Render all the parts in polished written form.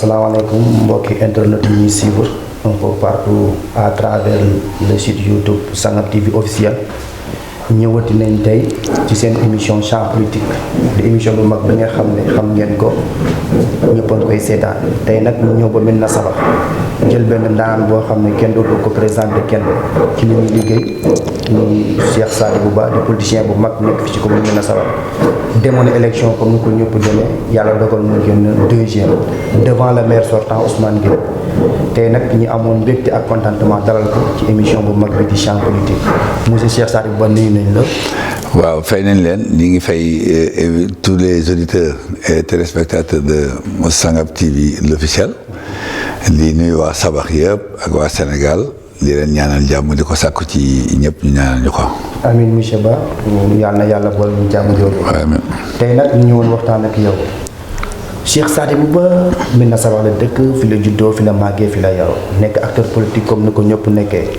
asalaamaaleykum mbokki internet yi ñuy suivre un peu partout à travers le site YouTube Sangam TV officiel ñëwati nañ tey ci seen émission champ politique di émission bu mag bi nga xam ne xam ngeen ko ñëpp a ngi koy seetaan tey nag ñu ñëw ba Médina Sabakh jël benn ndaan boo xam ne kenn dootu ko présenté kenn ci li ñuy liggéey muy Cheikh Sadibou Ba di politicien bu mag nekk fi ci commune Médina Sabakh demoon élection comme ni ko ñëpp demee yàlla dogal mu génn deuxième devant le maire sortant Ousmane Gueye tey nag ñi amoon mbégte ak contentement dalal ko ci émission bu mag bi di champ politique monsieur Cheikh Sadibou Ba nuyu nañ la. waaw fay nañ leen ñi ngi fay tous les auditeurs et téléspectateurs de Sangam TV l'officiel di nuyu waa Sabakh yëpp ak waa Sénégal di leen ñaanal jàmm di ko sàkku ci ñëpp ñu ñaanal ñu ko. amiin monsieur Ba yàlla na yàlla boole ñu jàmm jooju. amiin tey nag ñu ñëwoon waxtaan ak yow Cheikh Sadibou Ba Médina Sabakh la dëkk fi la juddoo fi la màggee fi la yaroo nekk acteur politique comme ni ko ñëpp nekkee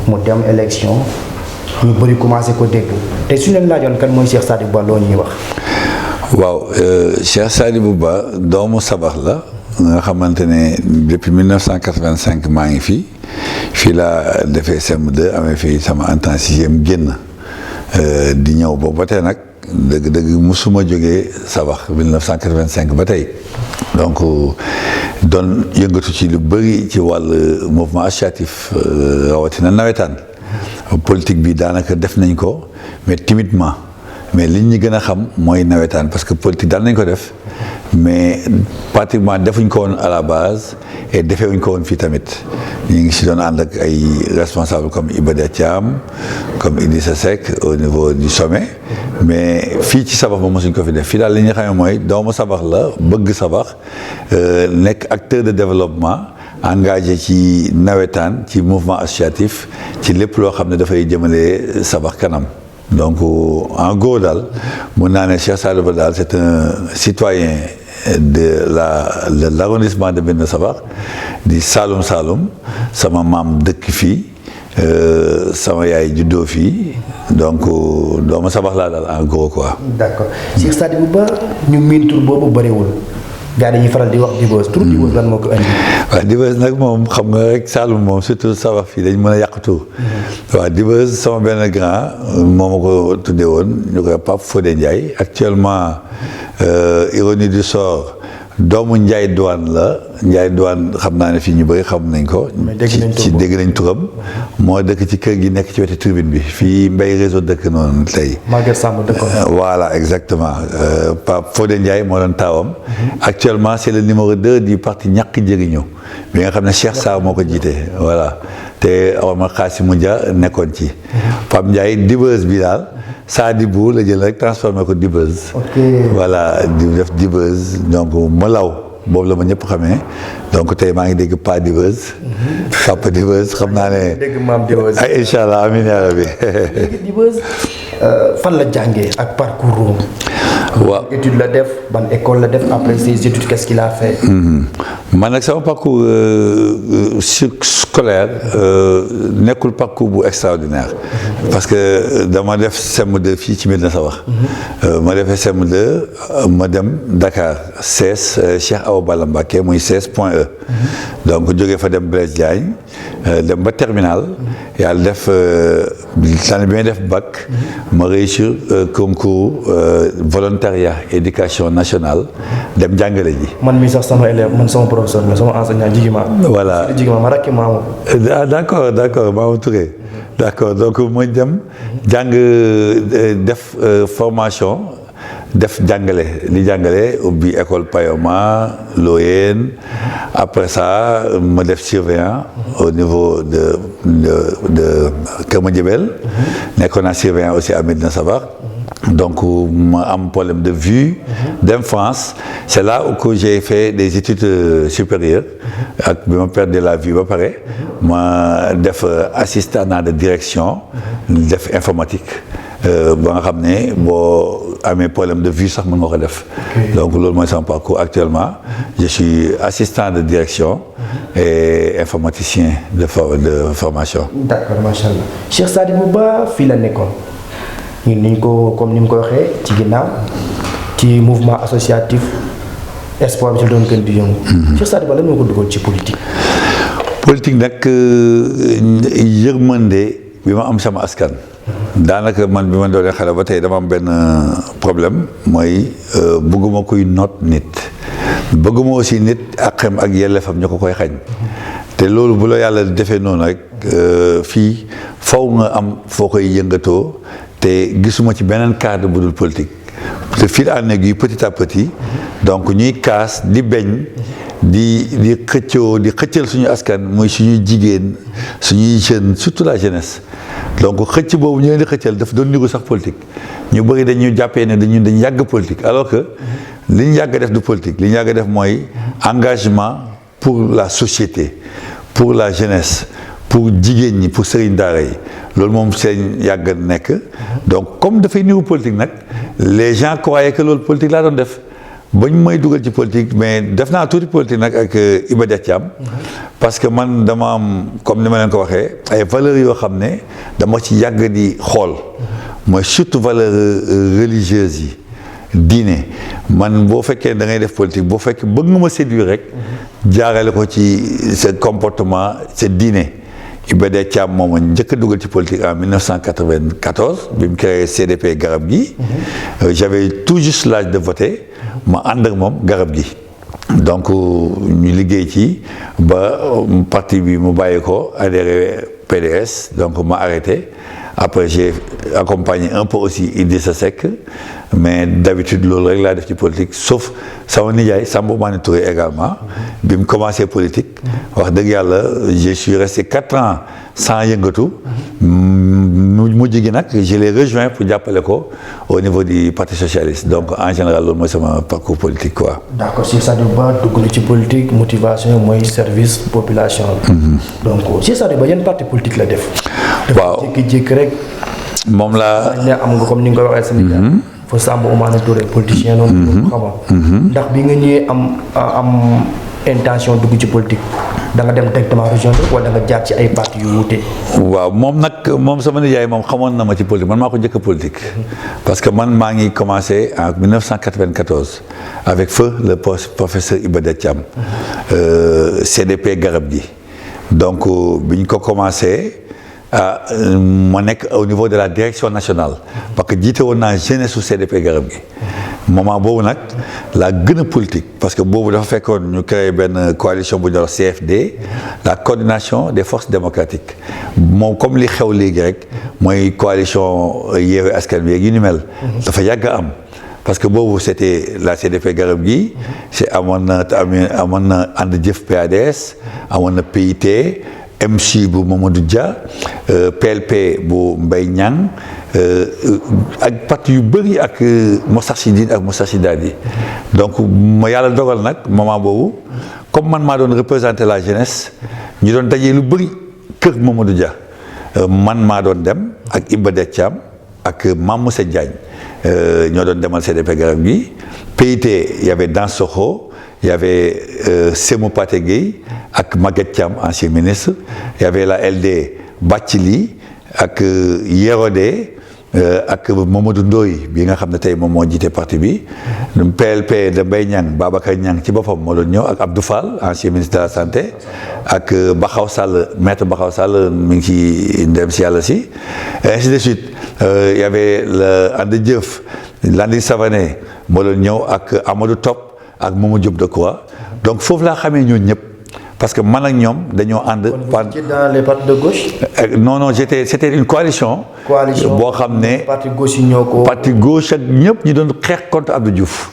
mu dem élection ñu bëri commencé ko dégg te su leen laajoon kan mooy Cheikh Sadibou Ba loo ñuy wax. waaw Cheikh Sadibou Ba doomu Sabakh la nga xamante ne depuis 1985 maa ngi fii laa defee CM2 amee fii sama entrée en sixième génn di ñëw boobu ba tey nag dëgg-dëgg musuma jógee Sabakh 1985 ba tey donc doon yëngatu ci lu bëri ci wàll mouvement associatif rawatina nawetaan politique bi daanaka def nañ ko mais timidement mais liñ ñi gën a xam mooy nawetaan parce que politique daan nañ ko def mais pratiquement defuñ ko woon à la base et defeewuñ ko woon fii tamit ñu ngi si doon ànd ak ay responsables comme Iba Der Thiam comme Idrissa Seck au niveau du sommet mais fii ci Sabakh moom mosuñ ko fi def fii daal li ñu xamee mooy doomu Sabakh la bëgg Sabakh nekk acteur de développement engagé ci nawetaan ci mouvement associatif ci lépp loo xam ne dafay jëmale Sabakh kanam donc en gros daal mun naa ne Cheikh Sadibou Ba daal c'est un citoyen de l'arrondissement de Médina Sabakh di Saloum sama maam dëkk fii sama yaay juddoo fii donc doomu Sabakh laa daal en gros quoi. d'accord Cheikh Sadibou Ba ñu miin tur boobu bëriwul. gaa dañuy faral di wax Dibeuze tur Dibeuze lan moo ko indi. waaw Dibeuze nag moom xam nga rek Saloum moom surtout Sabakh fii dañ mën a yàq tur. waaw Dibeuze sama benn grand moo ma ko tuddee woon ñu koy Pape Fodé Ndiaye actuellement ironie du sort doomu Ndiaye Douane la Ndiaye Douane xam naa ne fii ñu bëri xam nañ ko. ci dégg nañ turam. moo dëkk ci kër gi nekk ci wetu tribune bi fii Mbaye réseau dëkk noonu tey. Maguette Samb dëkkoon. voilà exactement Pape Fodé Ndiaye moo doon taawam. actuellement c'est le numéro 2 du parti ñàkk jëriñu bi nga xam ne Cheikh Sarr moo ko jiite voilà te Omar Khassimou Dia nekkoon ci. Pape Ndiaye Dibeuze bi daal. Sadibou la jël rek transformé ko Dibeuze. voilà di def Dibeuze donc ma law boobu la ma ñëpp xamee donc tey maa ngi dégg Pa Dibeuze. Papa Dibeuze xam naa ne. dégg maam Dibeuze. ay incha allah amiin yaa rabbi. léegi Dibeuze fan la jàngee ak parcours waaw étude la def ban école la def après ses études qu'est-ce qu'il a fait. man nag sama parcours scolaire nekkul parcours bu extraordinaire parce que dama def CM2 fii ci Médina Sabakh. ma defee CM2 ma dem Dakar CES Cheikh Awa Balla Mbacké muy CES.E. donc jógee fa dem Blaise Diagne dem ba terminal yàlla def l'année bi may def bac ma réussir concours volontariat éducation nationale dem jàngale ji. man mii sax sama élève man sama professeur la sama enseignant Jigima. voilà Jigima ma rakki maamu. ah d'accord Mamadou Touré d'accord donc ma dem jàng def formation def jàngale li jàngale ubbi école Payoma Loyenne après ça ma def surveillant au niveau de Kër Madiabel nekkoon naa surveillant aussi à Médina Sabakh donc ma am problème de vue dem France c'est là où j'ai fait des études supérieures ak bi ma perdre la vue ba pare ma def assistant de direction def informatique ba nga xam ne boo amee problème de vue sax mën nga ko def. donc loolu mooy sama parcours actuellement je suis assistant de direction et informaticien de formation. d'accord macha allah Cheikh Sadibou Ba fii la nekkoon ñun niñ ko comme ni mu ko waxee ci ginnaaw ci mouvement associatif espoir bi ci doon gën di yëngu. Cheikh Sadibou lan moo ko dugal ci politique. politique nag yërmande bi ma am sama askan. daanaka man bi ma doonee xale ba tey dama am benn problème mooy bëgguma kuy noot nit bëgguma aussi nit àqam ak yelleefam ñu ko koy xañ te loolu bu la yàlla defee noonu rek fii faw nga am foo koy yëngatoo te gisuma ci beneen cadre bu dul politique te fil en aiguille petit à petit donc ñuy kaas di beñ di xëccal suñu askan muy suñuy jigéen suñuy jeunes surtout la jeunesse donc xëcc boobu ñu leen di xëccal daf doon niru sax politique ñu bëri dañu jàppee ne dañu yàgg politique alors que li ñu yàgg def du politique li ñu yàgg def mooy engagement pour la société pour la jeunesse pour jigéen ñi pour sëriñ daara yi loolu moom seen yàgg nekk donc comme dafay niru politique nag les gens croyaient que loolu politique laa doon def bañ may dugal ci politique mais def naa tuuti politique nag ak Iba Der Thiam parce que man dama am comme ni ma leen ko waxee ay valeurs yoo xam ne dama ci yàgg di xool mooy surtout valeurs religieuses yi diine man boo fekkee da ngay def politique boo fekkee bëgg nga ma séduire rek jaarale ko ci sa comportement sa diine Iba Der Thiam moom njëkk a dugal ci politique en 1994 bi mu créé CDP garab gi j'avais tout juste l'âge de voter ma ànd ak moom garab gi donc ñu liggéey ci ba parti bi mu bàyyi ko adhéré PDS donc ma arrêté après j'ai accompagné un peu aussi Idrissa Seck mais d'habitude loolu rek laa def ci politique sauf sama nijaay Samba Mané Touré également bi mu commencé politique wax dëgg yàlla je suis resté 4 ans sans yëngatu mujj gi nag je l'ai rejoint pour jàppale ko au niveau du parti socialiste donc en général loolu mooy sama parcours politique quoi. d'accord Cheikh Sadibou Ba dugg na ci politique motivation mooy service population la. donc Cheikh Sadibou Ba yan parti politique la def. waaw jékki-jékki rek. moom laa ne am nga comme ni nga ko waxee Sénégal. fa Samba Mané Touré politicien noonu. xam ndax bi nga ñëwee am intention dugg ci politique da nga dem directement région bi wala da nga jaar ci ay parti yu wuute. waaw moom sama nijaay moom xamoon na ma ci politique man maa ko njëkk a politique. parce que man maa ngi commencé en 1994 avec feu le professeur Iba Der Thiam CDP garab gi donc bi ñu ko commencé. ma nekk au niveau de la direction nationale parce que jiite woon naa jeunesse su CDP garab gi moment boobu nag la gën a politique parce que boobu dafa fekkoon ñu créé benn coalition bu ñuy wax CFD la coordination des forces démocratiques moom comme li xew léegi rek mooy coalition Yewwi Askan Wi yu ni mel dafa yàgg a am parce que boobu c'était la CDP garab gi amoon na ànd jëf PADS amoon na PIT MC bu Mamadou Dia PLP bu Mbaye Niang ak parti yu bëri ak Moustarchidine ak Moustarchidaty yi donc ma yàlla dogal nag moment boobu comme man maa doon représenter la jeunesse ñu doon dajee lu bëri kër Mamadou Dia man maa doon dem ak Iba Der Thiam ak Mame Moussa Diagne ñoo doon demal CDP garab gi PIT y avait Dansokho il y avait Sémou Pathé Gueye ak Maguette Thiam ancien ministre il y avait la LD Bathily ak Yerodé ak Mamadou Ndoye bi nga xam ne tey moom moo jiite parti bi PLP de Mbaye Niang Babacar Niang ci boppam moo doon ñëw ak Abdou Fall ancien ministre de la santé ak Bakhaw Sall maître Bakhaw Sall mi ngi ci ndem si yàlla si ainsi de suite il y avait le And Jëf Landing Savané moo doon ñëw ak Amadou Top ak Mamadou Diop Decroix donc foofu laa xamee ñooñu ñëpp parce que man ak ñoom dañoo ànd. kon vous étiez dans les partis de gauche. non c'était une coalition. boo xam ne parti gauche yi ñoo ko. parti gauche ak ñëpp ñu doon xeex contre Abdou Diouf.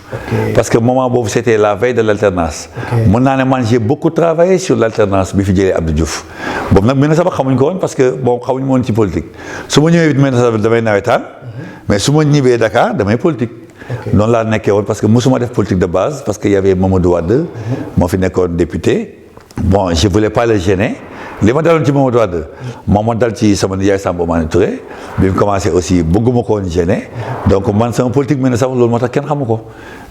parce que moment boobu c'était la veille de l'alternance. mën naa ne man j'ai beaucoup travaillé sur l'alternance bi fi jëlee Abdou Diouf boobu nag mën na sax xamuñ ko woon parce que bon xamuñ ma woon ci politique su ma ñëwee it mën na sax damay nawetaan mais su ma ñibbee Dakar damay politique. noonu laa nekkee woon parce que musuma def politique de base parce que y avait Mamadou Wade moo fi nekkoon député bon je voulais pas le gêner li ma daloon ci Mamadou Wade moom ma dal ci sama nijaay Samba Mané Touré bi mu commencé aussi bëgguma ko woon gêner donc man sama politique mel na sax loolu moo tax kenn xamu ko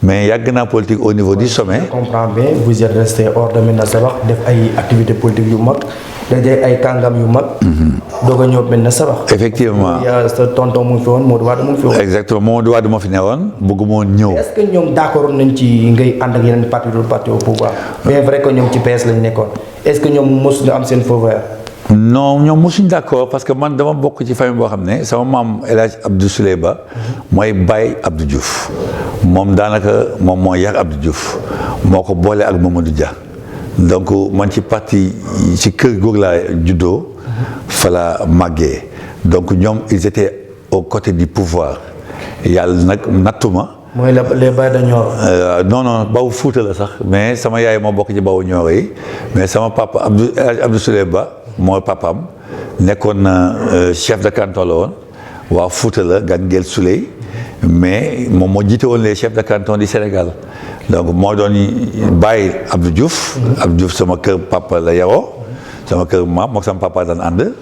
mais yàgg naa politique au niveau du sommet. Je comprends bien, vous êtes resté hors de Médina Sabakh def ay activités politiques yu mag daje ay kàngam yu mag. doog a ñëw Médina Sabakh. Effectivement yaa sa tonton mu ngi fi woon Mamadou Wade mu ngi fi woon. exactement Mamadou Wade moo fi newoon bëgguma woon ñëw. est-ce que ñoom d'accord nañ ci ngay ànd ak yeneen parti au pouvoir bien vrai que ñoom ci PS lañ nekkoon est-ce que ñoom mos nga am seen feu vert. non ñoom mosuñ d'accord parce que man dama bokk ci famille boo xam ne sama maam El Hadj Abdou Souley Ba mooy Baye Abdou Diouf moom daanaka moom moo yar Abdou Diouf moo ko boole ak Mamadou Dia donc man ci parti ci kër googu laa juddoo fa la màggee donc ñoom ils étaient aux côtés du pouvoir yàlla nag nattuma mooy les Baye de Nioro. non bawu Fuuta la sax mais sama yaay moo bokk ci bawu Nioro yi mais sama papa Abdou Souley Ba mooy papaam nekkoon na chef de canton la woon waa Fouta la Ganguel Souley mais moom moo jiite woon les chefs de canton du Sénégal donc moo doon bàyyi Abdou Diouf. Abdou Diouf sama kër papa la yaroo sama kër maam moom sama papa daan ànd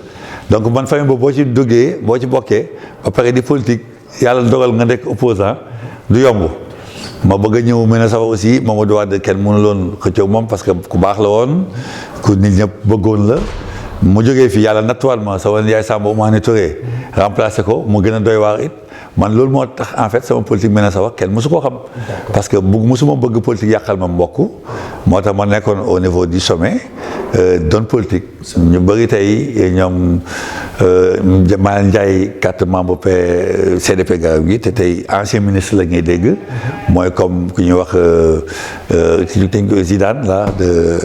donc man famille boobu boo ci duggee boo ci bokkee ba pare di politique yàlla dogal nga nekk opposant du yomb ma bëgg a ñëw Médina Sabakh aussi Mamadou Wade kenn mënuloon xëccoo moom parce que ku baax la woon ku nit ñëpp bëggoon la. mu jógee fii yàlla naturellement sama yaay Samba Mané Touré remplacé ko mu gën a doy waar it man loolu moo tax en fait sama politique Médina Sabakh kenn mosu koo xam. parce que mosuma bëgg politique yàqal ma mbokk moo tax ma nekkoon au niveau du sommet doon politique ñu bëri tey ñoom Malick Ndiaye carte membre CDP garab gi te tey ancien ministre la ngay dégg mooy comme ku ñuy wax Zidane là de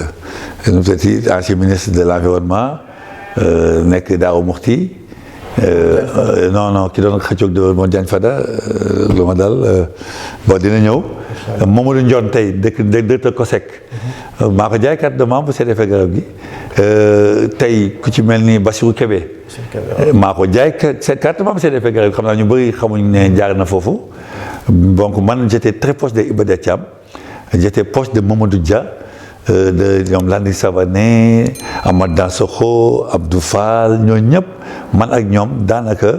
ancien ministre de l'environnement nekk Darou Mourti non ki doon xëccoog de moo Diagne Fada lu ma dal bon dina ñëw Mamadou Ndione tey directeur COSEC maa ko jaay carte de membre CDF garab gi tey ku ci mel ni Bassirou Kébé maa ko jaay carte de membre CDF garab gi xam naa ñu bëri xamuñ ne jaar na foofu donc man j'étais très proche de Iba Der Thiam j'étais proche de Mamadou Dia de ñoom Landing Savané Amath Dansokho Abdou Fall ñoo ñëpp man ak ñoom daanaka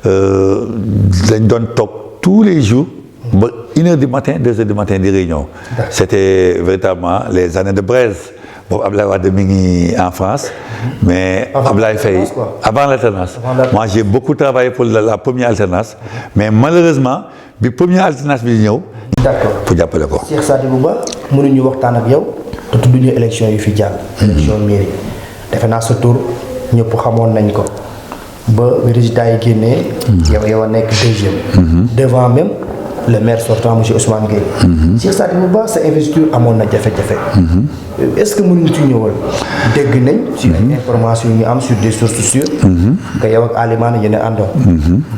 dañ doon toog tous les jours ba 1h du matin 2h du matin di réunion. C'était véritablement les années de Braise boobu Abdoulaye Wade mi ngi en France mais Abdoulaye Faye avant l'alternance moi j'ai beaucoup travaillé pour la première alternance mais malheureusement bi première alternance bi di ñëw d'accord pour jàppale ko Cheikh Sadibou Ba mënuñu waxtaan ak yow te tudduñu élection yi fi jàll élection mairie defe naa sa tur ñëpp xamoon nañ ko ba résultat yi génnee yow a nekk deuxième devant même le maire sortant monsieur Ousmane Gueye Cheikh Sadibou Ba sa investiture amoon na jafe-jafe est-ce que mënuñ ci ñëwal dégg nañ sur information yi ñu am sur des sources sûres que yow ak Alimane yéen a àndoon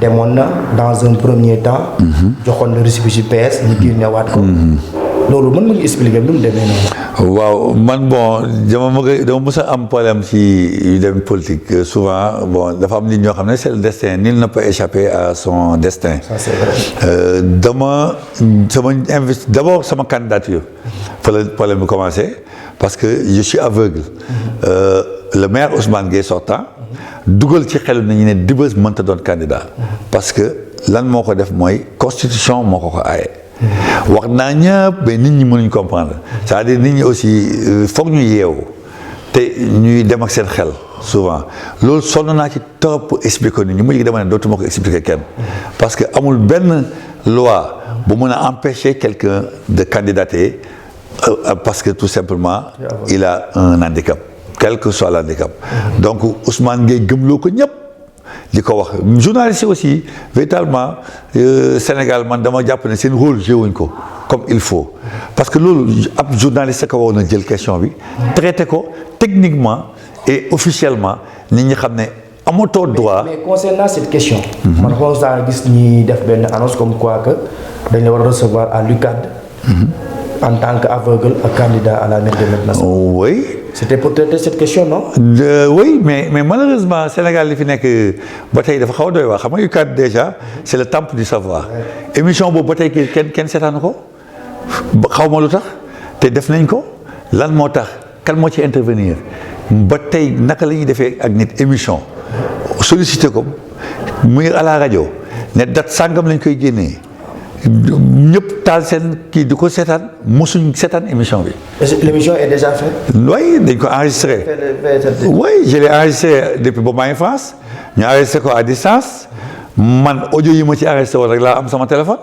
demoon na dans un premier temps joxoon na récépissé PS ñu génnewaat ko loolu mën nga ñu expliquer lu mu demee noonu. waaw man bon dama mës a am problème ci yu dem politique souvent bon dafa am nit ñoo xam ne c'est le destin nul ne peut échapper à son destin. Ça c'est vrai. D'abord sama candidature fa la problème bi commencé parce que je suis aveugle. Le maire Ousmane Gueye sortant dugal ci xelu nañu ne Dibeuss mënta doon candidat parce que lan moo ko def mooy constitution moo ko aaye. wax naa ñëpp mais nit ñi mënuñ comprendre c'est-à-dire nit ñi aussi foog ñu yeewu te ñuy dem ak seen xel souvent loolu sonn naa ci trop pour expliquer nit ñi mujj gi dama ne dootuma ko expliquer kenn parce que amul benn loi bu mën a empêcher quelqu'un de candidater parce que tout simplement il a un handicap quel que soit l'handicap donc Ousmane Gueye gëmloo ko ñëpp di ko wax journaliste aussi véritablement Sénégal man dama jàpp ne seen rôle joué wuñ ko comme il faut parce que loolu ab journaliste ko waroon a jël question bi traité ko techniquement et officiellement nit ñi xam ne amatoo droit. mais concernant cette question. man xool saa gis ñi def benn annonce comme quoi que dañ la war a recevoir à l'UCAD. en tant qu'aveugle ak candidat à la mairie de Médina Sabakh. oui. C'était pour traiter cette question, non? Oui, mais malheureusement, Sénégal, il finit que bataille de Fraude, il y a déjà, c'est le temple du savoir. Émission de bataille qui est cette année, tu as fait lan moo tax kan moo ci intervenir ba tey naka la ñuy defee ak nit émission sollicité ko muy à la rajo ne date sàngam lañ koy génnee ñëpp taal seen kii di ko seetaan mosuñ seetaan émission bi. L'émission est déjà faite. oui dañ ko enregistré. oui je l'ai enregistré depuis ba maa ngi France ñu enregistré ko à distance man audio yi ma ci enregistré woon rek laa am sama téléphone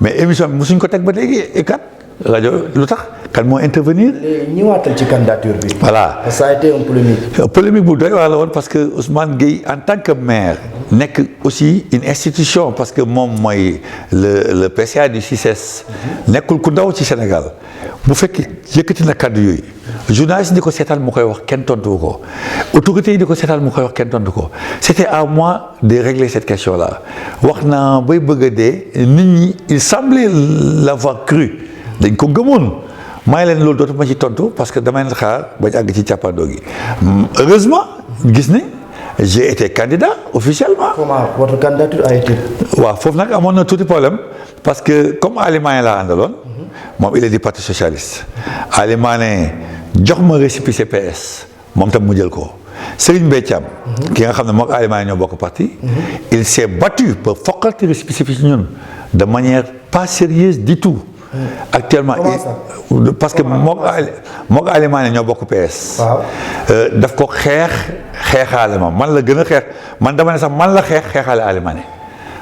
mais émission bi mosuñ ko teg ba léegi kat rajo lu tax kan moo intervenir. ñëwaatal ci candidature bi. voilà ça a été un polémique. polémique bu doy waar la woon parce que Ousmane Gueye en tant que maire nekk aussi une institution parce que moom mooy le PCA du CICES nekkul ku ndaw ci Sénégal bu fekkee yëkkati na kàddu yooyu journaliste di ko seetaan mu koy wax kenn tontu ko autorité yi di ko seetaan mu koy wax kenn tontu ko c'était à moi de régler cette question là wax naa bay bëgg a dee nit ñi il semblait l'avoir cru dañ ko gëmoon maa ngi leen loolu dootuma ci tontu parce que damay xaar bañ àgg ci càppandoo gi heureusement gis ne j'ai été candidat officiellement. Comment votre candidature a été. waaw foofu nag amoon na tuuti problème parce que comme Ali Mané laa àndaloon moom il est du parti socialiste Ali Mané jox ma récépissé PS moom tam mu jël ko Serigne Mbaye Thiam ki nga xam ne moom Ali Mané ñoo bokk parti il s'est battu pour foqati récépissé fi ci ñun de manière pas sérieuse du tout. Actuellement parce que mook Ali Mané ñoo bokk PS. daf ko xeexaale ma man la gën a xeex man dama ne sax man la xeexaale Ali Mané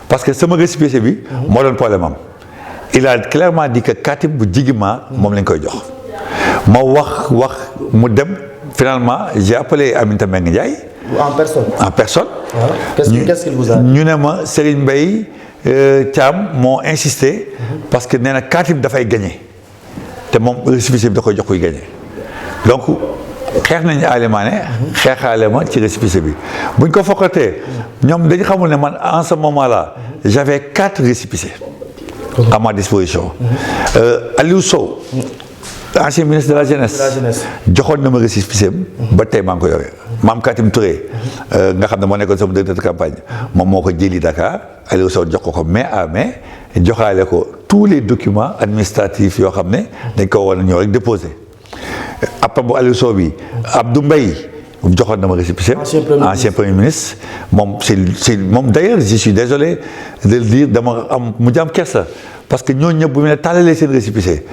parce que sama récépissé bi moo doon problème am il a clairement dit que katib bu jigima moom lañ koy jox ma wax mu dem finalement j'ai appelé Aminata Mbengue Ndiaye en personne qu'est-ce qu'il vous a ñu ne ma Serigne Mbaye Thiam moo insisté parce que nee na katib dafay gagné te moom récépissé bi da koy jox kuy gagné donc xeex nañu Ali Mané xeexaale ma ci récépissé bi buñ ko fokkatee ñoom dañu xamul ne man en ce moment là j'avais 4 récépissés à ma disposition Aliou Sow ancien ministre de la jeunesse joxoon na ma récépissé ba tey maa ngi ko yore Mame Katim Touré nga xam ne moo nekkoon sama directeur de campagne moom moo ko jëli Dakar Aliou Sow jox ko main à main joxaale ko tous les documents administratifs yoo xam ne dañ ko war a ñëw rek déposé après bu Aliou Sow bi Abdou Mbaye joxoon na ma récépissé ancien premier ministre moom c'est moom d'ailleurs je suis désolé de le dire dama am mujj am kersa parce que ñooñu ñëpp bu mu ne tàllalee seen récépissé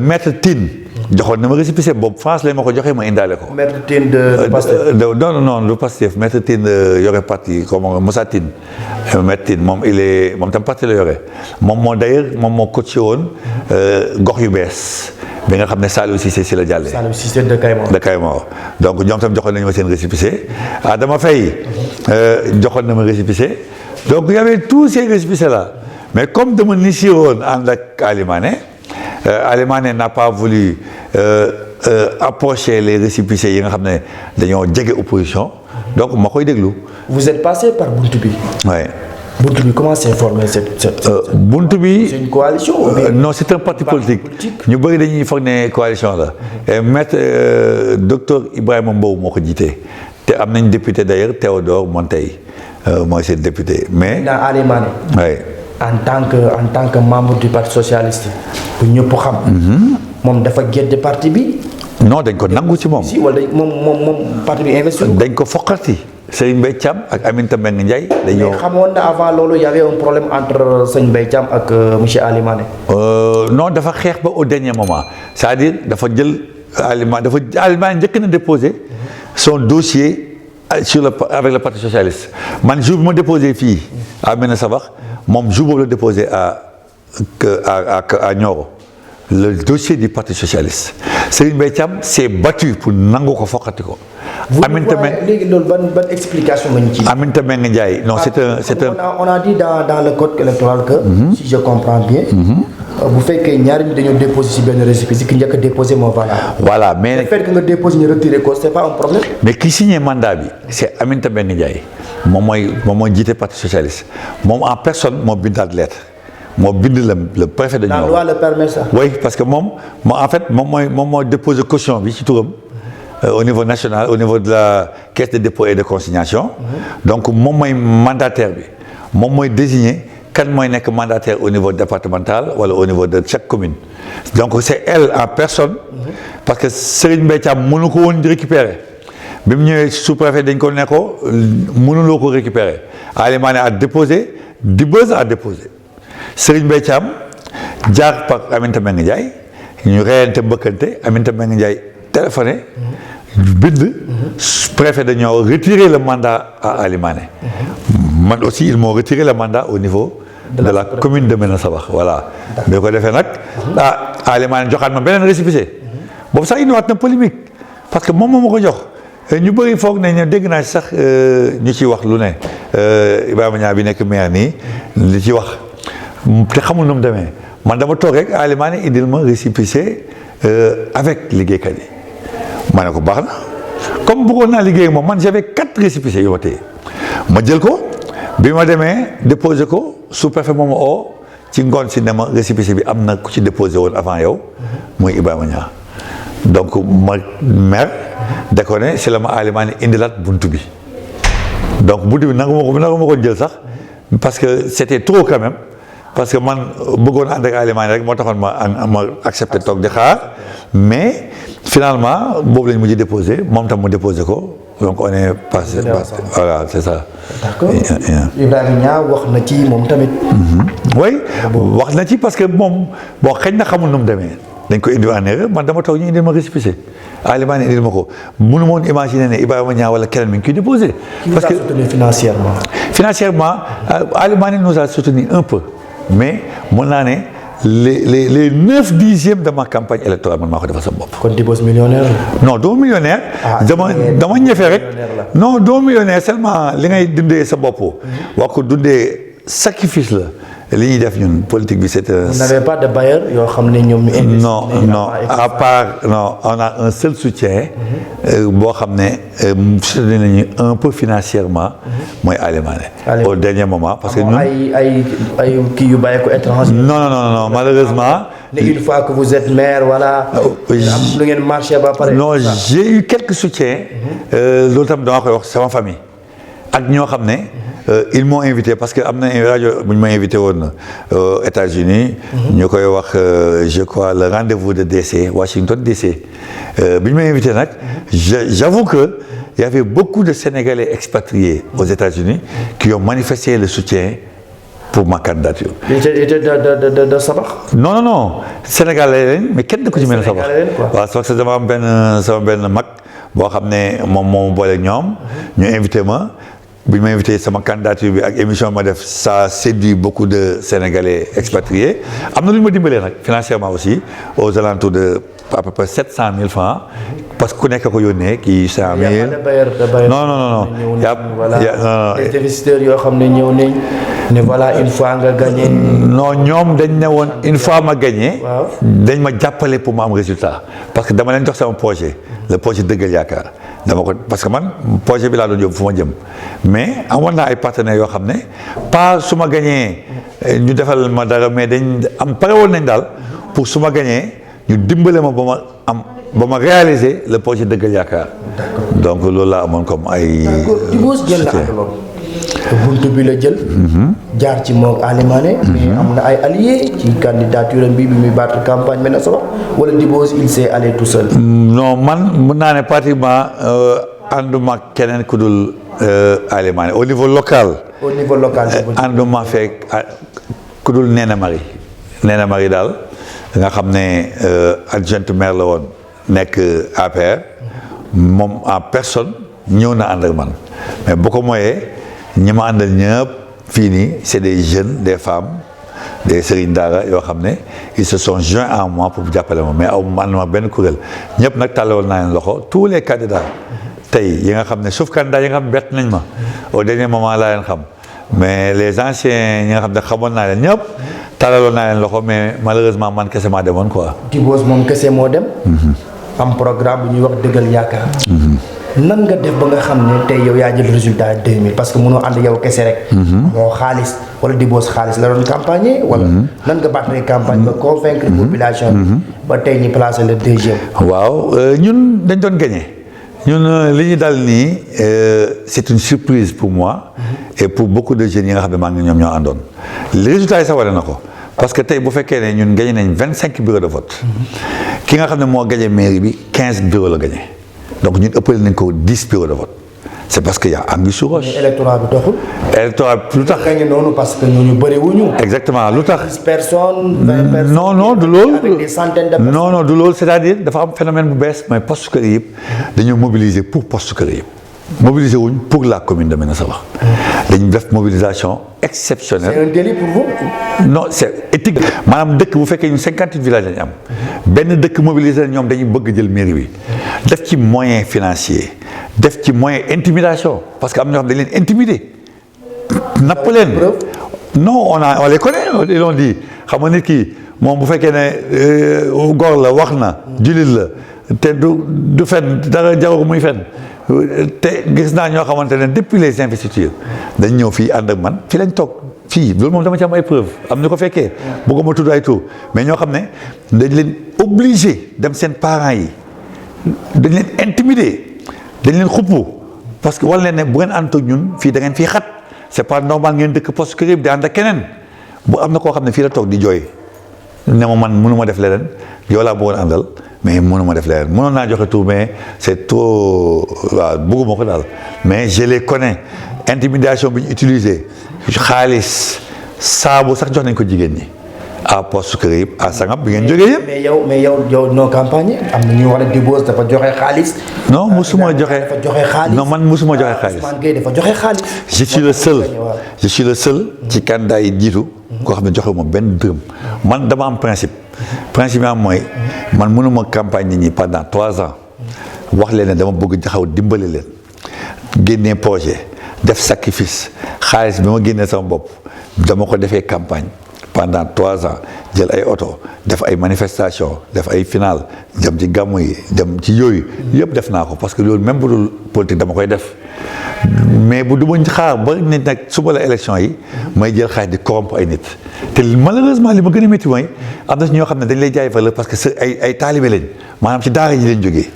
maître Tine joxoon na ma récépissé boobu France lañ ma ko joxee ma indaale ko. maître Tine de Pastef. non du Pastef maître Tine yore parti comme Moussa Tine. maître Tine moom moom tam parti la yore moom moo d'ailleurs moom moo coaché woon gox yu bees bi nga xam ne Saliou Cissé si la jàllee. Saliou Cissé de Kayemor. donc ñoom tam joxoon nañu ma seen récépissé Adama Faye joxoon na ma récépissé donc il y avait tous ces récépissés là mais comme dama initié woon ànd ak Ali Mané n'a pas voulu approcher les récépissés yi nga xam ne dañoo jege opposition donc ma koy déglu. Vous êtes passé par buntu bi. oui. buntu bi comment s'est formé cette buntu bi. c'est une coalition ou bien non c'est un parti politique. ñu bëri dañuy foog ne coalition la. et maître docteur Ibrahima Mbow moo ko jiite te am nañ député d'ailleurs Théodore Monteil mooy seen député mais. dans Ali Mané. oui. en tant que membre du parti socialiste bu ñëpp xam. moom dafa génn parti bi. non dañ ko nangu ci moom. si wala moom parti bi investi. dañ ko foqati Serigne Mbaye Thiam ak Aminata Mbengue Ndiaye. dañoo mais xamoon na avant loolu y avait un problème entre Serigne Mbaye Thiam ak monsieur Ali Mané. non dafa xeex ba au dernier moment c'est-à-dire dafa jël Ali Mané njëkk na déposé son dossier avec le parti socialiste man jour bi ma déposé fii à Médina Sabakh moom jour boobu la déposé à Nioro le dossier du parti socialiste Serigne Mbaye Thiam s'est battu pour nangu ko foqati ko. Aminata Mbengue léegi loolu ban explication nga ñu ci. Aminata Mbengue Ndiaye non c'est un on a dit dans le code électoral que. si je comprends bien. bu fekkee ñaari ñi dañoo déposé ci benn récépissé ki njëkk a déposé moo voilà mais le fait que nga déposé ñu retiré ko c'est pas un problème. mais ki signé mandat bi c'est Aminata Mbengue Ndiaye moom mooy jiite parti socialiste moom en personne moo bindaat lettre moo bind le préfet de Nioro. la loi le permet ça. oui parce que moom en fait moom mooy déposé caution bi ci turam. Au niveau national au niveau de la caisse de dépôt et de consignation. donc moom mooy mandataire bi moom mooy désigner kan mooy nekk mandataire au niveau départemental wala au niveau de chaque commune. donc c'est elle en personne. parce que Serigne Mbaye Thiam mënu ko woon récupérer bi mu ñëwee sous-préfet dañ ko ne ko mënuloo ko récupérer Ali Mané a déposé Dibeuze a déposé Serigne Mbaye Thiam jaar par Aminata Mbengue Ndiaye ñu reyante mbëkkante Aminata Mbengue Ndiaye téléphoné bind préfet dañoo retirer le mandat à Ali Mané man aussi ils m'ont retiré le mandat au niveau de la commune de Médina Sabakh voilà bi ko defee nag Ali Mané joxaat ma beneen récépissé boobu sax indiwaat na polémique parce que moom moo ma ko jox ñu bëri foog nañ ne dégg naa sax ñu ciy wax lu ne Ibrahima Niang bi nekk maire nii li ci wax te xamul nu mu demee man dama toog rek Ali Mané indil ma récépissé avec liggéeykat yi ma ne ko baax na comme bëggoon naa liggéey moom man j'avais 4 récépissés yoo téye ma jël ko bi ma demee déposé ko sous-préfet moom oo ci ngoon si ne ma récépissé bi am na ku ci déposé woon avant yow muy Ibrahima Niang donc ma maire da ko ne si la ma Ali Mané indilaat buntu bi donc buntu bi nanga ma ko jël sax parce que c'était trop quand même parce que man bëggoon ànd ak Ali Mané rek moo taxoon ma accepté toog di xaar mais finalement boobu lañ mujj déposé moom tam mu déposé ko donc on est passé voilà c'est ça. D'accord. Ibrahima Niang wax na ci moom tamit. oui wax na ci parce que moom bon xëy na xamul nu mu demee dañ ko indi en erreur man dama toog ñu indil ma récépissé Ali Mané indil ma ko mënu ma woon imaginer ne Ibrahima Niang wala keneen mi ngi koy déposé. parce que soutenu financièrement. Financièrement Ali Mané nous a soutenu un peu mais mën naa ne les 9/10 de ma campagne électorale man maa ko defal sa bopp. kon Dibeuze millionnaire la. non doo millionnaire. dama ñëfee rek. non doo millionnaire seulement li ngay dundee sa bopp. wax ko dundee sacrifice la li ñuy def ñun politique bi c'est. Vous n'avez pas de bailleur yoo xam ne ñoom ñu. non à part non on a un seul soutien. boo xam ne soutenu nañu un peu financièrement. mooy Ali Mané. au dernier moment parce que ñun ay kii yu bàyyi ko étranger. non malheureusement. une fois que vous êtes maire voilà. am lu ngeen marché ba pare. non j'ai eu quelques soutiens. loolu tam dama koy wax sama famille. ak ñoo xam ne. ils m'ont invité parce que am na rajo bu ñu ma invité woon États-Unis ñu koy wax je crois le rendez-vous de DC Washington DC bi ñu ma invité nag j'avoue que il y avait beaucoup de Sénégalais expatriés aux États-Unis qui ont manifesté le soutien pour ma candidature. de Sabakh. non Sénégalais lañ mais kenn ku ci mel ne Sabakh waaw parce que dama am sama benn mag boo xam ne moom boole ñoom ñu invité ma. bi ñu ma invité sama candidature bi ak émission ma def ça séduit beaucoup de Sénégalais expatriés am na lu ñu ma dimbalee nag financièrement aussi aux alentours de à peu près 700 000 francs parce que ku nekk ko yónnee kii 100 000. non. des investisseurs yoo xam ne ñëw nañ ne voilà une fois nga gagné. non ñoom dañ ne woon une fois ma gagné. dañ ma jàppale pour ma am résultat parce que dama leen jox sama projet le projet Dëggal Yaakaar. dama ko parce que man projet bi laa doon yóbbu fu ma jëm mais amoon naa ay partenaires yoo xam ne pas su ma gañee ñu defal ma dara mais dañ am pare woon nañ daal pour su ma gañee ñu dimbale ma ba ma réaliser le projet Dëggal Yaakaar. donc loolu laa amoon comme ay. Dibeuze jël na ak loolu. buntu bi la jël. jaar ci moom Ali Mané. mais am na ay alliés ci candidature bi muy battre campagne Médina Sabakh wala Dibeuze il s'est allé tout seul. non man mën naa ne pratiquement ànduma keneen ku dul Ali Mané au niveau local. ànduma fekk ku dul Néné Marie daal nga xam ne adjointe maire la woon nekk APR moom en personne ñëw na ànd ak man mais bu ko mooyee ñi ma àndal ñëpp fii nii c'est des jeunes des femmes des sëriñ daara yoo xam ne ils se sont joints à moi pour jàppale ma mais aw man ma benn kuréel ñëpp nag tàllawal naa leen loxo tous les candidats tey yi nga xam ne sauf candidat yi nga xam bett nañ ma au dernier moment laa leen xam mais les anciens ñi nga xam ne xamoon naa leen ñëpp tàllaloon naa leen loxo mais malheureusement man kese maa demoon quoi. Dibeuze moom kese moo dem. am programme bu ñuy wax Dëggal Yaakaar. nan nga def ba nga xam ne tey yow yaa jël résultat 2000 parce que mënoo ànd yow kese rek. moo xaalis wala Dibeuze xaalis la doon campagne wala nan nga battre campagne ba convaincre population bi ba tey ñu placé le deuxième. waaw ñun dañ doon gagné ñun li ñu dal nii c'est une surprise pour moi et pour beaucoup de jeunes yi nga xam ne maa ngi ñoom ñoo àndoon les résultats yi sax wane na ko parce que tey bu fekkee ne ñun gagné nañ 25 bureaux de vote ki nga xam ne moo gagné mairie bi 15 bureaux la gagné donc ñun ëppale nañ ko 10 bureaux de vote c'est parce que y a anguille sous roche. mais électorat bi doxul. électorat bi lu tax. xëy na noonu parce que ñooñu bëri wuñu. exactement lu tax. 10 personnes 20 personnes. non du loolu. avec des centaines de personnes. non du loolu c'est-à-dire dafa am phénomène bu bees mais poste kër yëpp dañoo mobiliser pour poste kër yëpp. mobiliser wuñ pour la commune de Médina Sabakh. dañu def mobilisation exceptionnelle. c'est un délit pour vous. non c'est éthique. maanaam dëkk bu fekkee ñu 58 villages lañu am. benn dëkk mobiliser ñoom dañuy bëgg jël mairie bi. def ci moyen financier. def ci moyen intimidation parce que am na ñoo xam dañ leen intimider. napp leen. non on les connaît ils l'ont dit xam nga nit ki moom bu fekkee ne góor la wax na. jullit la te du fen dara jaru muy fen. te gis naa ñoo xamante ne depuis les investitures dañ ñëw fii ànd ak man fii lañ toog fii loolu moom dama ci am ay preuve am ñu ko fekkee bëgguma tudd ay tur mais ñoo xam ne dañ leen obligé dem seen parents yi dañ leen intimider dañ leen xuppu parce que wala leen ne bu ngeen ànd ak ñun fii da ngeen fii xat c'est pas normal ngeen dëkk poste kër di ànd ak keneen bu am na koo xam ne fii la toog di jooy ne ma man mënu ma def leneen yow laa bëggoon àndal mais mënu ma def leneen mënoon naa joxe tout mais c'est trop waaw bëgguma ko daal mais je les connais intimidation bi ñu utilisé xaalis saabu sax jox nañ ko jigéen ñi à poste kër yëpp à Sangam bi ngeen jógee yëpp. mais yow non campagne am na ñu wax ne Dibos dafa joxe xaalis. non musuma joxe dafa joxe xaalis. non man musuma joxe xaalis. Ousmane Gueye dafa joxe xaalis. je suis le seul ci candidat yi jiitu. koo xam ne joxe moom benn dërëm. man dama am principe. principe bi am mooy. man mënuma campagne nit ñi pendant 3 ans. wax leen ne dama bëgg jaxaw dimbali leen. génnee projet def sacrifice xaalis bi ma génnee sama bopp dama ko defee campagne. pendant 3 ans jël ay oto def ay manifestation def ay final dem ci gàmmu yi dem ci yooyu yëpp def naa ko parce que loolu même bu dul politique dama koy def mais bu du ma xaar ba nit nag suba la élection yi may jël xaalis di corrompre ay nit te malheureusement li ma gën a métti mooy am na si ñoo xam ne dañ lay jaay valeur parce que c'est ay taalibe lañ maanaam ci daara ji lañ jógee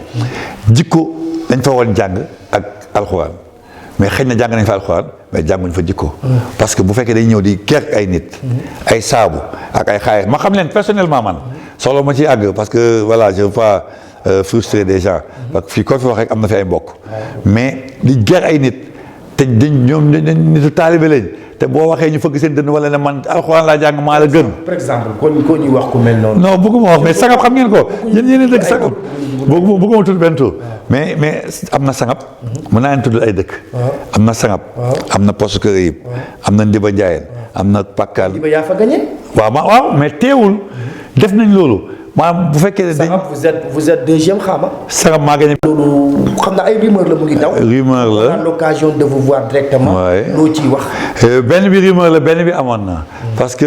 jikko dañ fa woon jàng ak alxuraan mais xëy na jàng nañ fa alxuraan mais jànguñ fa jikko parce que bu fekkee dañ ñëw di ker ay nit ay saabu ak ay xaalis ma xam leen personnellement man soxla ma ci àgg parce que voilà je veux pas frustrer des gens parce que fii ko fi wax rek am na fi ay mbokk mais di ger ay nit te ñoom nitu taalibe lañ te boo waxee ñu fëgg seen dënn wala ne man alxuraan laa jàng maa la gën. par exemple ko ñuy wax ku mel noonu. non bëgguma wax mais Sangam xam ngeen ko yéen dëkk Sangam bëgguma tudd benn tur mais am na Sangam mën naa leen tudd ay dëkk am na Sangam am na poste kër yi am na Ndiba Ndiayeen am na Pakal Ndiba yaa fa gagné. waaw mais teewul def nañ loolu maanaam bu fekkee ne Sangam vous êtes deuxième xaama. Sangam maa gagné. loolu xam naa ay rumeur la mu ngi daw. rumeur la on a l'occasion de vous voir directement. loo ciy wax. benn bi rumeur la benn bi amoon na. parce que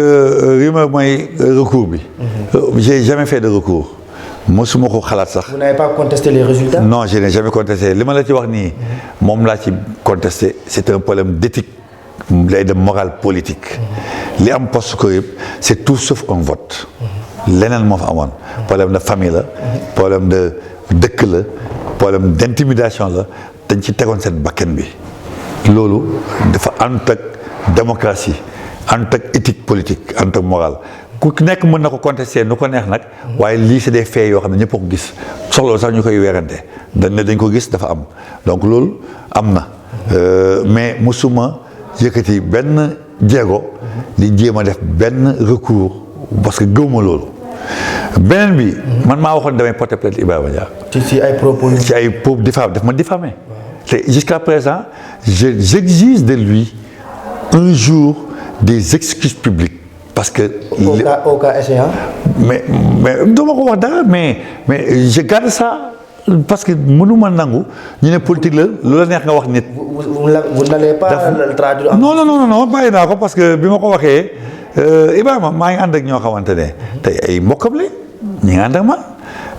rumeur mooy recours bi. j'ai jamais fait de recours. mosuma ko xalaat sax. vous n'avez pas contesté les résultats. non je n'ai jamais contesté li ma la ci wax nii. moom laa ci contesté c'est un problème d'éthique. lay de morale politique. li am poste ko yëpp c'est tout sauf un vote. leneen moo fa amoon. problème de famille la. problème de dëkk la. problème d'intimidation la dañ ci tegoon seen bakkan bi. loolu dafa ànd ak démocratie ànd ak éthique politique ànd ak morale. ku nekk mën na ko contester nu ko neex nag waaye lii c'est des faits yoo xam ne ñëpp a ko gis soxla sax ñu koy weerante dañ ko gis dafa am donc loolu am na mais musuma yëkkati benn jéego di jéem a def benn recours parce que gëwma loolu beneen bi man maa waxoon damay porter plainte Ibrahima Dia ci ay propos ci ay propos diffamé daf ma diffamé te jusqu'à présent j'exige de lui un jour des excuses publiques parce que au cas échéant. mais duma ko wax dara mais je garde ça parce que mënuma nangu ñu ne politique la lu la neex nga wax nit. vous n'allez pas le traduire. non bàyyi naa ko parce que bi ma ko waxee Ibrahima maa ngi ànd ak ñoo xamante ne tey ay mbokkam lañ ñi ngi ànd ak man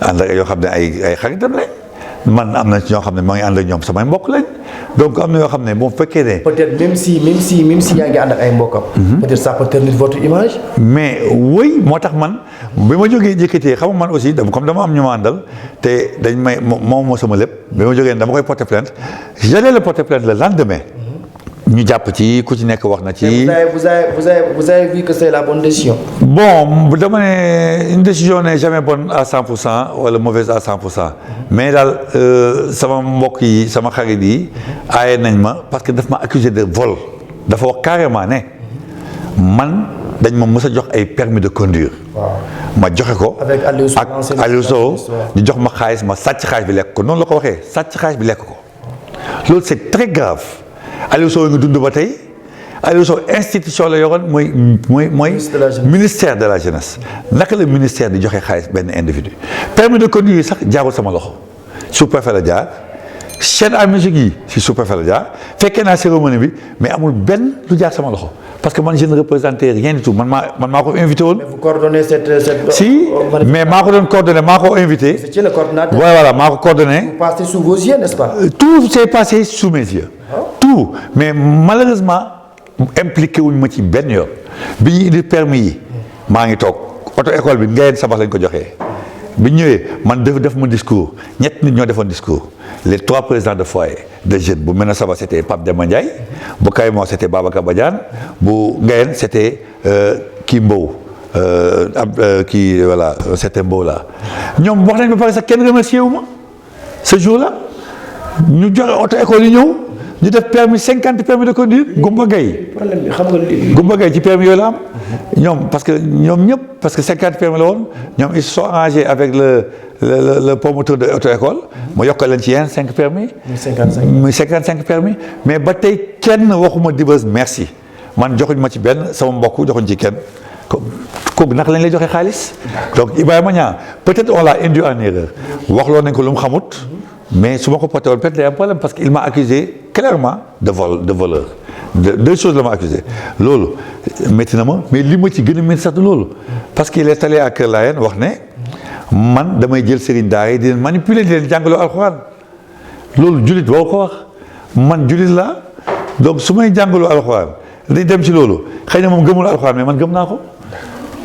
ànd ak yoo xam ne ay xaritam lañ man am na ci ñoo xam ne maa ngi ànd ak ñoom samay mbokk lañ donc am na yoo xam ne bu fekkee ne. peut-être même si yaa ngi ànd ak ay mbokkam. peut-être ça peut ternir votre image. mais oui moo tax man bi ma jógee jëkkatee xam nga man aussi comme dama am ñu ma àndal te dañ may moom moo sama lépp bi ma jógee dama koy porter plainte j'allais le porter plainte le lendemain ñu jàpp ci ku ci nekk wax na ci. Vous avez vu que c'est la bonne décision. Bon dama ne une décision n'est jamais bonne à 100% wala mauvaise à 100%. Mais daal sama mbokk yi sama xarit yi aaye nañ ma parce que daf ma accusé de vol dafa wax carrément ne man dañ ma mës a jox ay permis de conduire. ma joxe ko. avec Aliou Sow ñu jox ma xaalis ma sàcc xaalis bi lekk ko noonu la ko waxee sàcc xaalis bi lekk ko loolu c'est très grave Aliou Sow nga dund ba tey Aliou Sow institution la yoroon mooy ministère de la jeunesse naka la ministère di joxe xaalis benn individu permis de conduire sax jaarul sama loxo sous-préfet la jaar chaîne à musique yi si sous-préfet la jaar fekkee naa cérémonie bi mais amul benn lu jaar sama loxo parce que man je ne représentais rien du tout man maa ko invité woon. mais vous coordonnez cette. si mais maa ko doon coordonné maa ko invité. Vous étiez le coordonnateur. Voilà maa ko coordonné. Vous passez sous vos yeux, n'est-ce pas? Tout s'est passé sous mes yeux. Tout mais malheureusement impliqué wuñ ma ci benn yoon bi ñu indi permis yi maa ngi toog auto école bi Ngayeen Sabax lañ ko joxee bi ñëwee man def ma discours ñett nit ñoo defoon discours les 3 présidents de foyer de jeunes bu Médina Sabax c'était Pape Demba Ndiaye bu Kayemor c'était Babacar Badiane bu Ngayeen c'était kii Mbow kii voilà c'était Mbow là ñoom wax nañ ba pare sax kenn remercié wu ma ce jour-là ñu joxe auto école yi ñëw ñu def permis 50 permis de conduire Goumba Gaye. problème bi xam nga Goumba Gaye ci permis yooyu la am ñoom parce que ñoom ñëpp parce que 50 permis la woon ñoom ils se sont arrangés avec le promoteur de auto-école ma yokkal leen ci yenn 5 permis. muy 55 permis mais ba tey kenn waxuma Dibeuze merci man joxuñ ma ci benn sama mbokk joxuñ ci kenn kooku naka lañ lay joxe xaalis donc Ibrahima Niang peut-être on l'a induit en erreur waxloo nañ ko lu mu xamut. Mais su ma ko porté woon peut-être day am problème parce qu'il m'a accusé clairement de voleur deux choses la ma accusé loolu métti na ma mais li ma ci gën a métti sax du loolu parce qu'il est allé à Kër Laayeen wax ne man damay jël sëriñ daara yi di leen manipuler di leen jàngaloo alxuraan loolu jullit boo ko wax man jullit laa donc su may jàngaloo alxuraan di dem ci loolu xëy na moom gëmul alxuraan mais man gëm naa ko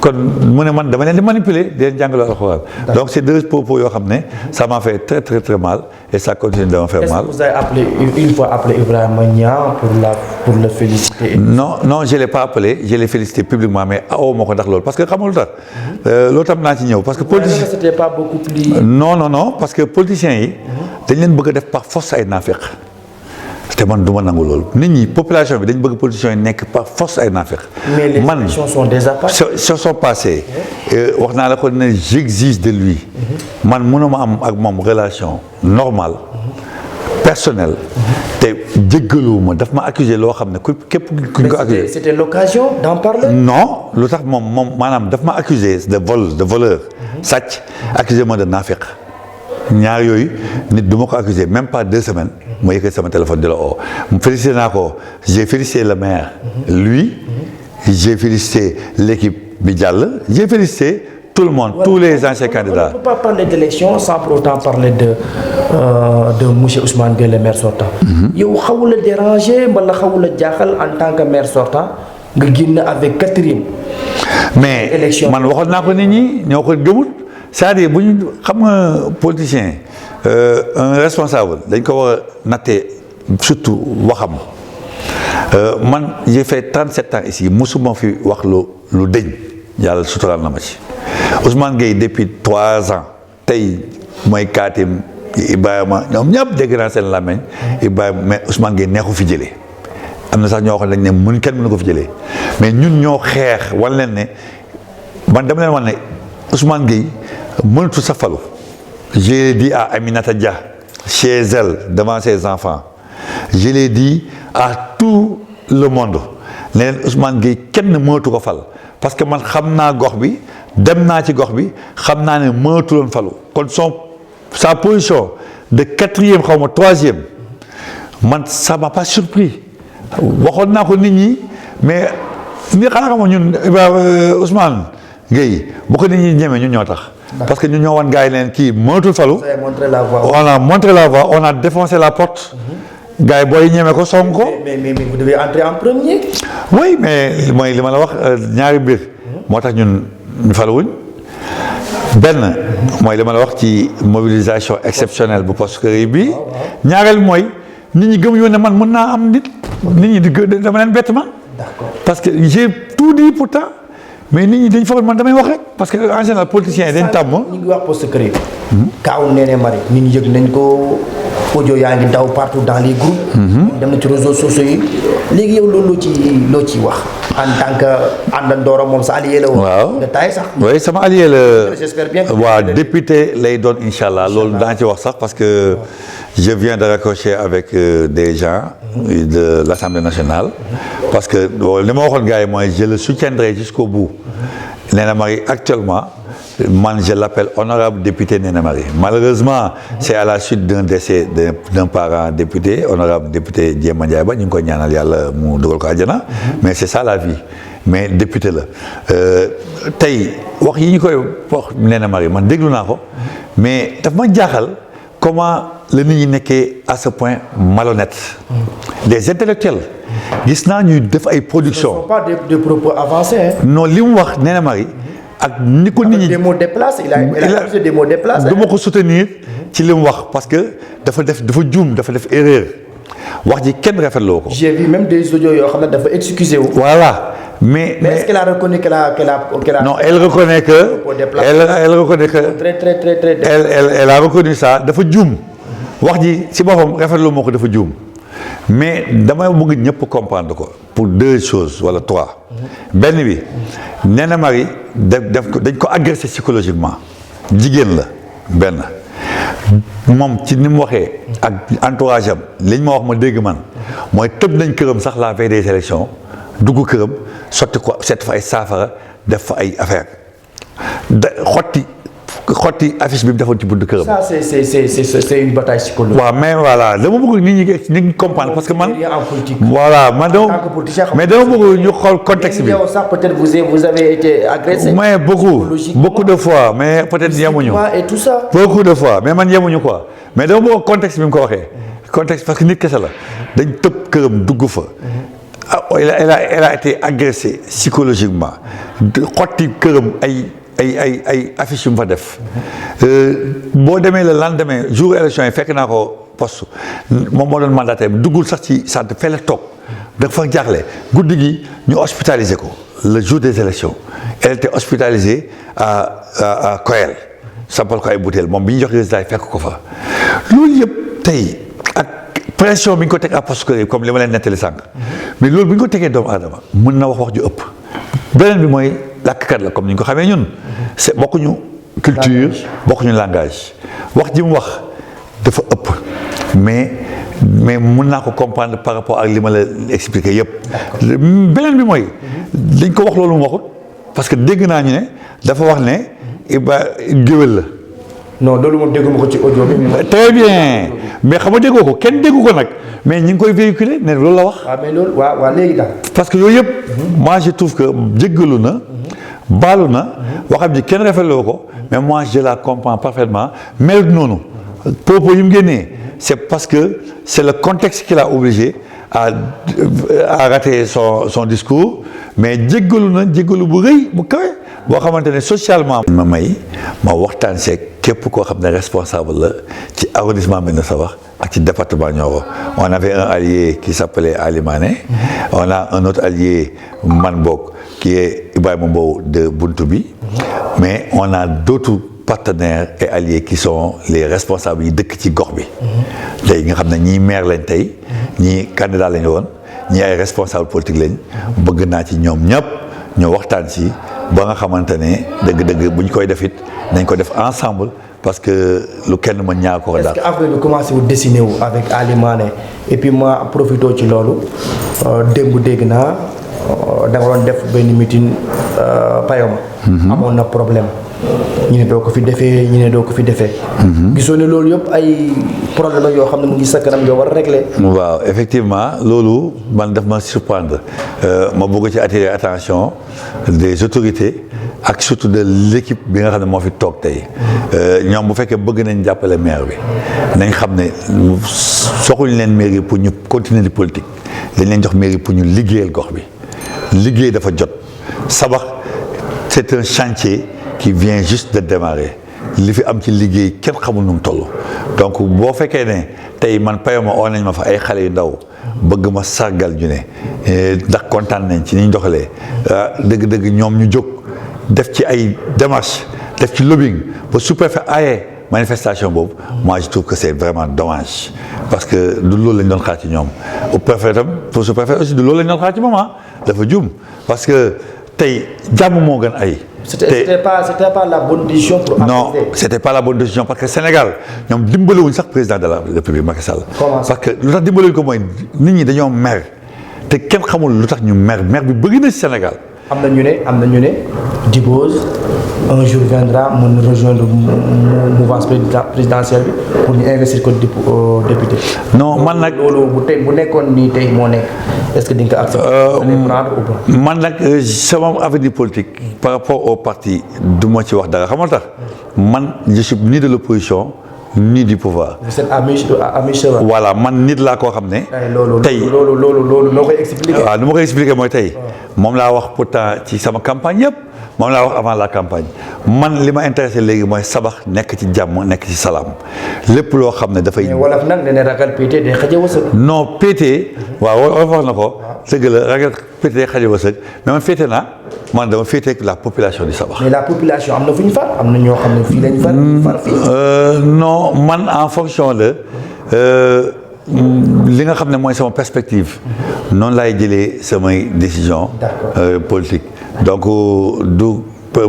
kon mu ne man dama leen di manipuler di leen jàngaloo alxuraan donc c'est deux propos yoo xam ne ça m'a fait très très très mal et ça continue de me faire mal. Est-ce que vous avez une fois appelé Ibrahima Niang pour le féliciter? Non je l'ai pas appelé je l'ai félicité publiquement mais awoo ma ko ndax loolu parce que xam nga lu tax loolu tam naa ci ñëw parce que politicien c'était pas beaucoup plus. non parce que politiciens yi dañ leen bëgg a def par force ay naafeq te man du ma nangu loolu nit ñi population bi dañ bëgg politiciens yi nekk par force ay naafeq. mais les élections sont déjà passées. se sont passées wax naa la ko ne j'exige de lui man mënuma am ak moom relation normale personnelle te jéggaluwuma daf ma accusé loo xam ne képp kuñ ko accusé. C'était l'occasion d'en parler. Non lu tax moom maanaam daf ma accusé de voleur sàcc accusé ma de naafeq ñaar yooyu nit du ma ko accusé même pas 2 semaines ma yëkkati sama téléphone di la oo félicité naa ko j'ai félicité le maire lui j'ai félicité l'équipe bi jàll j'ai félicité tout le monde tous les anciens candidats. On ne peut pas parler d'élection sans pour autant parler de monsieur Ousmane Gueye le maire sortant. yow xawu la déranger wala xawu la jaaxal en tant que maire sortant nga génn avec Catherine. mais man waxoon naa ko nit ñi ñoo ko gëmul c'est-à-dire bu ñu xam nga politicien un responsable dañ ko war a nattee surtout waxam man j'ai fait 37 ans ici musuma fi wax lu dëñ yàlla suturaal na ma ci Ousmane Gueye depuis 3 ans tey mooy Katim Ibrahima ñoom ñëpp dégg naa seen làmmiñ Ibrahima mais Ousmane Gueye neexu fi jëlee am na sax ñoo xam ne dañ ne kenn mënu ko fi jëlee mais ñun ñoo xeex wan leen ne man dama leen wan ne Ousmane Gueye mënatu sa falu. Je l'ai dit à Aminata Dia chez elle devant ses enfants je l'ai dit à tout le monde ne leen Ousmane Gueye kenn mënatu ko fal parce que man xam naa gox bi dem naa ci gox bi xam naa ne mënatu loon falu kon sa position de 4e xaw ma 3e man ça m'a pas surpris waxoon naa ko nit ñi mais ni xanaa xam nga ñun Ousmane Gueye bu ko nit ñi ñemee ñun ñoo tax. Parce que nous avons gagné leen kii mënatul falu. Vous avez montré la voie. On a montré la voie, on a défoncé la porte. gars yi booy ñeme ko song ko. mais vous devez entrer en premier. oui mais mooy li ma la wax ñaari mbir. moo tax ñun ñu faluwuñ benn mooy li ma la wax ci mobilisation exceptionnelle bu poste kër bi. ñaareel mooy nit ñi gëm ñu ne man mën naa am nit nit ñi dama leen bett man. D'accord. Parce que j'ai tout dit pourtant mais nit ñi dañ foog man damay wax rek parce que en général politiciens yi dañ tàmm. ñu ngi wax poste secret. kaaw Néné Marie nit ñi yëg nañ ko audio yaa ngi daw partout dans les groupes. dem na ci réseaux sociaux yi léegi yow loolu loo ciy wax en tant que àndandoora moom sa allié la woon. waaw détail sax. oui sama allié la. j'espère bien que. waaw député lay doon incha allah loolu daa ci wax sax parce que je viens de raccrocher avec des gens de l'Assemblée nationale parce que li ma waxoon gars yi mooy je le soutiendrai jusqu'au bout. Néné Marie actuellement man je l'appelle honorable député Néné Marie malheureusement c'est à la suite d'un décès d'un parent député honorable député Diema Ndiaye Ba ñu ngi koy ñaanal yàlla mu dugal ko àjjana mais c'est ça la vie mais député la tey wax yi ñu koy wax Néné Marie man déglu naa ko mais daf ma jaaxal comment la nit ñi nekkee à ce point malhonnête des intellectuels gis naa ñuy def ay production ce ne sont pas des propos avancés. non li mu wax Néné Marie ak ni ko nit ñi des mots déplacés il a utilisé des mots déplacés. du ma ko soutenir ci li mu wax parce que dafa juum dafa def erreur wax ji kenn rafetloo ko. j'ai vu même des audios yoo xam ne dafa excusé wu. voilà mais est-ce qu'elle a reconnu qu'elle a non elle reconnaît que elle reconnaît que très elle a reconnu ça dafa juum wax ji si boppam rafetloo moo ko dafa juum mais damay bëgg ñëpp comprendre ko pour deux choses wala trois benn bi Néné Marie dañ ko agressé psychologiquement jigéen la benn moom ci ni mu waxee ak entourage am li ñu ma wax ma dégg man mooy tëb nañ këram sax la veille des élections dugg këram sotti ko set fa ay saafara def fa ay affaire xotti affiche bi mu defoon ci buntu këram. ça c'est une bataille psychologique. waaw mais voilà dama bëgg nit ñi comprendre parce que man. voilà man dama. mais dama bëgg ñu xool contexte bi. yow sax peut-être vous avez été agressé. mais beaucoup de fois mais peut-être yemuñu. et tout ça. beaucoup de fois mais man yemuñu quoi mais dama bëgg contexte bi mu ko waxee. contexte parce que nit kese la dañ tëb këram dugg fa. elle a été agressée psychologiquement xotti këram ay affiche yu mu fa def boo demee le lendemain jour élection yi fekk naa ko poste moom moo doon mandataire duggul sax ci centre fële toog dafa jaaxle guddi gi ñu hospitalisé ko le jour des élections elle était hospitalisée à Koyel sampal ko ay bouteilles moom bi ñu jox résultat yi fekk ko fa loolu yëpp tey ak pression bi ñu ko teg à poste comme li ma leen nettali sànq mais loolu bi ñu ko tegee doomu aadama mën na wax ju ëpp beneen bi mooy làkkat la comme ni ñu ko xamee ñun c'est bokkuñu culture bokkuñu langage wax ji mu wax dafa ëpp mais mën naa ko comprendre par rapport ak li ma la expliqué yëpp beneen bi mooy dañ ko wax loolu mu waxut parce que dégg naa ñu ne dafa wax ne Iba géwél la non loolu moom dégguma ko ci audio bi. très bien mais xam nga déggoo ko kenn déggu ko nag mais ñi ngi koy véhiculer ne loolu la wax. waaw mais loolu waaw léegi daal. parce que yooyu yëpp. moi je trouve que jéggalu na. baalu na. waxam ji kenn rafetloo ko. mais moi je la comprends parfaitement melut noonu. propos yi mu génnee c'est parce que c'est le contexte qui l'a obligé à rater son discours mais jéggalu na jéggalu bu rëy bu kawe boo xamante ne socialement. ma waxtaan seeg képp koo xam ne responsable la ci arrondissement Médina Sabakh ak ci département Nioro on avait un allié qui s'appelait Ali Mané on a un autre allié man bokk qui est Ibrahima Mbow de Buntubi mais on a d'autres partenaires et alliés qui sont les responsables yi dëkk ci gox bi tey nga xam ne ñii maire lañ tey ñii candidat lañ woon ñii ay responsable politique lañ bëgg naa ci ñoom ñëpp ñu waxtaan ci ba nga xamante ne dëgg-dëgg bu ñu koy def it nañ ko def ensemble parce que lu kenn mën ñaa ko daal. est-ce que affaire bi commencé wu dessiné wu avec Ali Mané et puis ma profité ci loolu démb dégg naa da nga doon def benn meeting Payoma. amoon na problème ñu ne doo ko fi defee ñu ne doo ko fi defee. gisoo ne loolu yëpp ay problème yoo xam ne mu ngi sa kanam yoo war a régler. waaw effectivement loolu man daf ma surprendre ma bëgg ci attirer attention des autorités ak surtout de l'équipe bi nga xam ne moo fi toog tey ñoom bu fekkee bëgg nañ jàppale maire bi nañ xam ne soxuñ leen mairie pour ñu continuer di politique dañ leen jox mairie pour ñu liggéeyal gox bi liggéey dafa jot Sabakh c'est un chantier qui vient juste de démarrer li fi am ci liggéey kenn xamul nu mu toll donc boo fekkee ne tey man payoma oo nañ ma fa ay xale yu ndaw bëgg ma sargal ñu ne ndax kontaan nañ ci ni ñu doxalee dëgg-dëgg ñoom ñu jóg def ci ay démarches def ci lobbying ba sous-préfet aaye manifestation boobu moi je trouve que c'est vraiment dommage parce que du loolu lañ doon xaar ci ñoom au préfet tam pour sous-préfet aussi du loolu lañ doon xaar ci moom dafa juum parce que tey jàmm moo gën ay. c'était pas la bonne décision pour non c'était pas la bonne décision parce que Sénégal ñoom dimbaliwuñ sax président de la République Macky Sall. parce que lu tax dimbaliwuñ ko mooy nit ñi dañoo mer te kenn xamul lu tax ñu mer bi bëgg na ci Sénégal. am na ñu ne Dibose un jour viendra mën rejoindre mouvance présidentielle bi pour ñu investir ko député. non man nag loolu bu nekkoon nii tey moo nekk est-ce que di nga ko accepter. man nag sama avenir politique par rapport au parti du ma ci wax dara xam nga tax man je suis ni de l'opposition ni du pouvoir. vous êtes ami cheval. voilà man nit laa koo xam ne. tey loolu noo koy expliquer. waaw nu ma koy expliquer mooy tey moom laa wax pourtant ci sama campagne yëpp moom laa wax avant la campagne man li ma intéressé léegi mooy sabax nekk ci jàmm nekk ci salaam lépp loo xam ne dafay. mais wolof nag nee ragal pété day xaje wërsëg. non pété waaw wolof wax na ko. dëgg la ragal pété day xaje wërsëg mais man féete naa man dama féete ak la population di sabax. mais la population am na fu ñu far am na ñoo xam ne fii lañ far fii. non man en fonction de li nga xam ne mooy sama perspective noonu laay jëlee samay décision politique donc du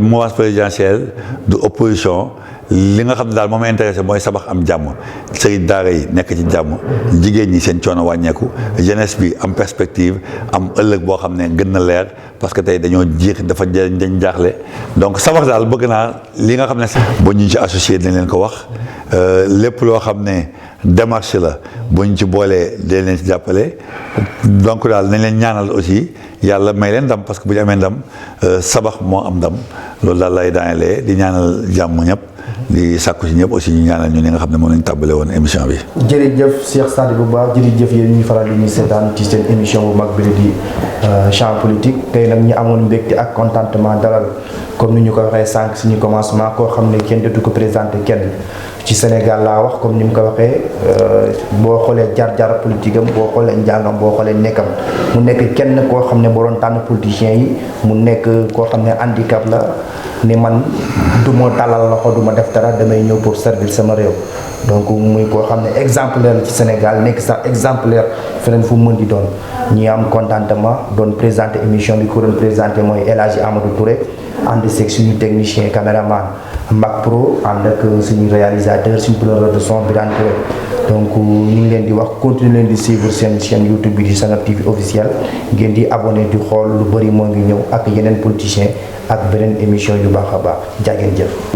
mouvance présidentielle du opposition li nga xam ne daal moom intéressé mooy sabax am jàmm sëriñ daara yi nekk ci jàmm jigéen ñi seen coono wàññeeku jeunesse bi am perspective am ëllëg boo xam ne gën na leer parce que tey dañoo jiix dafa dañ jaaxle donc sabax daal bëgg naa li nga xam ne ba ñu ci associé dinañ leen ko wax lépp loo xam ne démarche la bu ñu ci boolee dinañ leen ci jàppale donc daal nañ leen ñaanal aussi yàlla may leen ndam parce que bu ñu amee ndam sabax moo am ndam loolu daal lay daanelee di ñaanal jàmm ñëpp di sàkku ci ñëpp aussi ñu ñaanal ñu ni nga xam ne moom lañ tàmbale woon émission bi. jërëjëf Cheikh Sadibou Ba jërëjëf yéen ñuy faral di ñu seetaan ci seen émission bu mag bi di champ politique tey nag ñu amoon mbégte ak contentement dalal comme ni ñu ko waxee sànq suñu commencement koo xam ne kenn dootu ko présenté kenn ci Sénégal laa wax comme ni mu ko waxee boo xoolee jaar-jaar politique am boo xoolee njàngam boo xoolee nekkam mu nekk kenn koo xam ne boo doon tànn politiciens yi mu nekk koo xam ne handicap la ni man du ma tàllal loxo du ma def dara damay ñëw pour servir sama réew donc muy koo xam ne exemplaire ci Sénégal nekk sax exemplaire feneen fu mu mën di doon ñi am contentement doon présenté émission bi ku doon présenté mooy El Hadji Amadou Touré ànd seeg suñu technicien caméraman Mac Pro ànd ak suñu réalisateur suñu preneur de son Birane Touré donc ñu ngi leen di wax continuer leen di suivre seen chaîne YouTube bi di Sanab TV officiel ngeen di abonné di xool lu bëri moo ngi ñëw ak yeneen politiciens ak beneen émission yu baax a baax jaa ngeen jëf